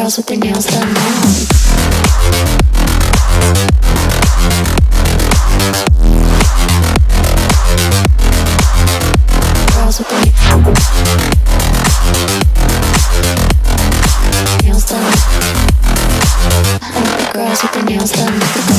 girls with their nails done now. Girls with their nails done. I like the girls with their nails done.